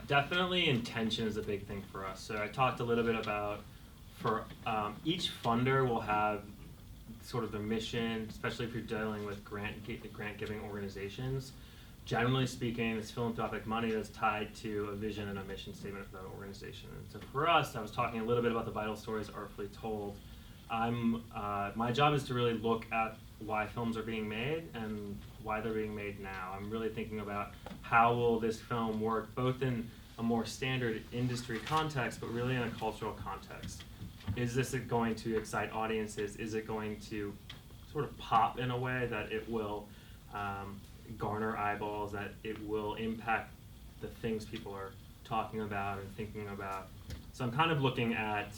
Definitely intention is a big thing for us. So I talked a little bit about for each funder will have sort of the mission, especially if you're dealing with grant giving organizations. Generally speaking, it's philanthropic money that's tied to a vision and a mission statement for that organization. And so for us, I was talking a little bit about the vital stories artfully told. My job is to really look at why films are being made and why they're being made now. I'm really thinking about how will this film work both in a more standard industry context, but really in a cultural context. Is this going to excite audiences? Is it going to sort of pop in a way that it will garner eyeballs, that it will impact the things people are talking about and thinking about? So I'm kind of looking at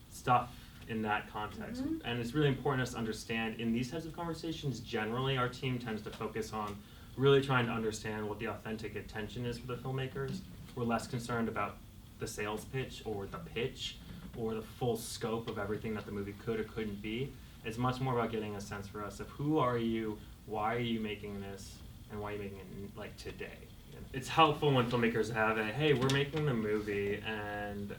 stuff in that context. Mm-hmm. And it's really important us to understand in these types of conversations, generally our team tends to focus on really trying to understand what the authentic intention is for the filmmakers. We're less concerned about the sales pitch or the pitch or the full scope of everything that the movie could or couldn't be. It's much more about getting a sense for us of who are you, why are you making this, and why are you making it like today. It's helpful when filmmakers have a, hey, we're making the movie and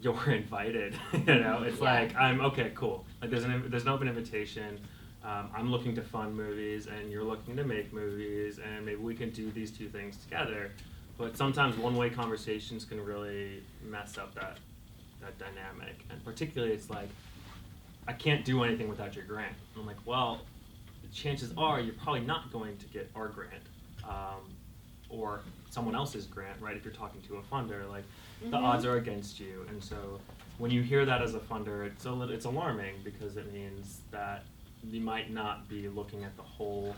you're invited, it's like, okay, cool. Like there's an open invitation. I'm looking to fund movies and you're looking to make movies and maybe we can do these two things together. But sometimes one-way conversations can really mess up that dynamic. And particularly it's like, I can't do anything without your grant. And I'm like, well, the chances are you're probably not going to get our grant or someone else's grant, right? If you're talking to a funder, like the odds are against you. And so when you hear that as a funder, it's alarming because it means that you might not be looking at the whole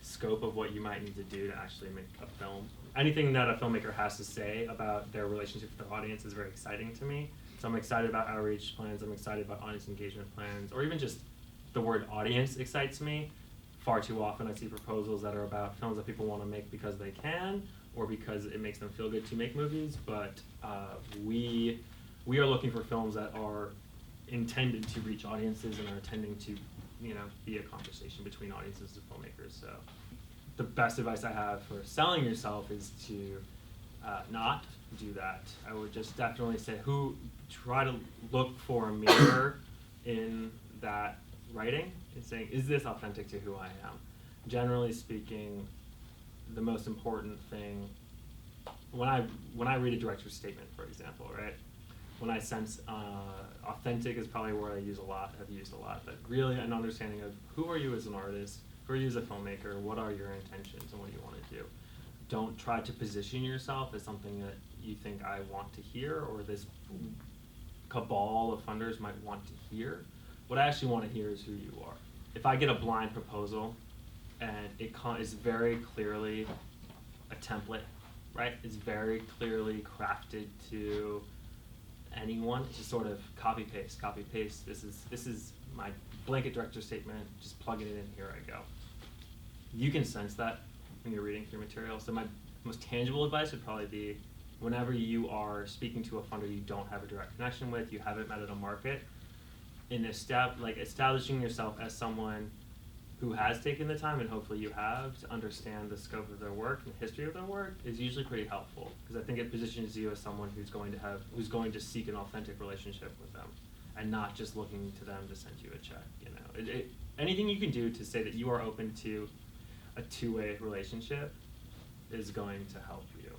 scope of what you might need to do to actually make a film. Anything that a filmmaker has to say about their relationship with their audience is very exciting to me. So I'm excited about outreach plans, I'm excited about audience engagement plans, or even just the word audience excites me. Far too often I see proposals that are about films that people want to make because they can, or because it makes them feel good to make movies, but we are looking for films that are intended to reach audiences and are intending to be a conversation between audiences and filmmakers. So the best advice I have for selling yourself is to not do that. I would just definitely say try to look for a mirror in that writing and saying, is this authentic to who I am? Generally speaking, the most important thing, when I read a director's statement, for example, right? When I sense authentic is probably a word I have used a lot, but really an understanding of who are you as an artist, who are you as a filmmaker, what are your intentions and what do you want to do? Don't try to position yourself as something that you think I want to hear or this cabal of funders might want to hear. What I actually want to hear is who you are. If I get a blind proposal and it is very clearly a template, right? It's very clearly crafted to anyone, just sort of copy paste. This is my blanket director statement, just plug it in, here I go. You can sense that when you're reading through material. So my most tangible advice would probably be whenever you are speaking to a funder you don't have a direct connection with, you haven't met at a market, establishing yourself as someone who has taken the time, and hopefully you have, to understand the scope of their work and the history of their work is usually pretty helpful, because I think it positions you as someone who's going to seek an authentic relationship with them and not just looking to them to send you a check. Anything you can do to say that you are open to a two-way relationship is going to help you.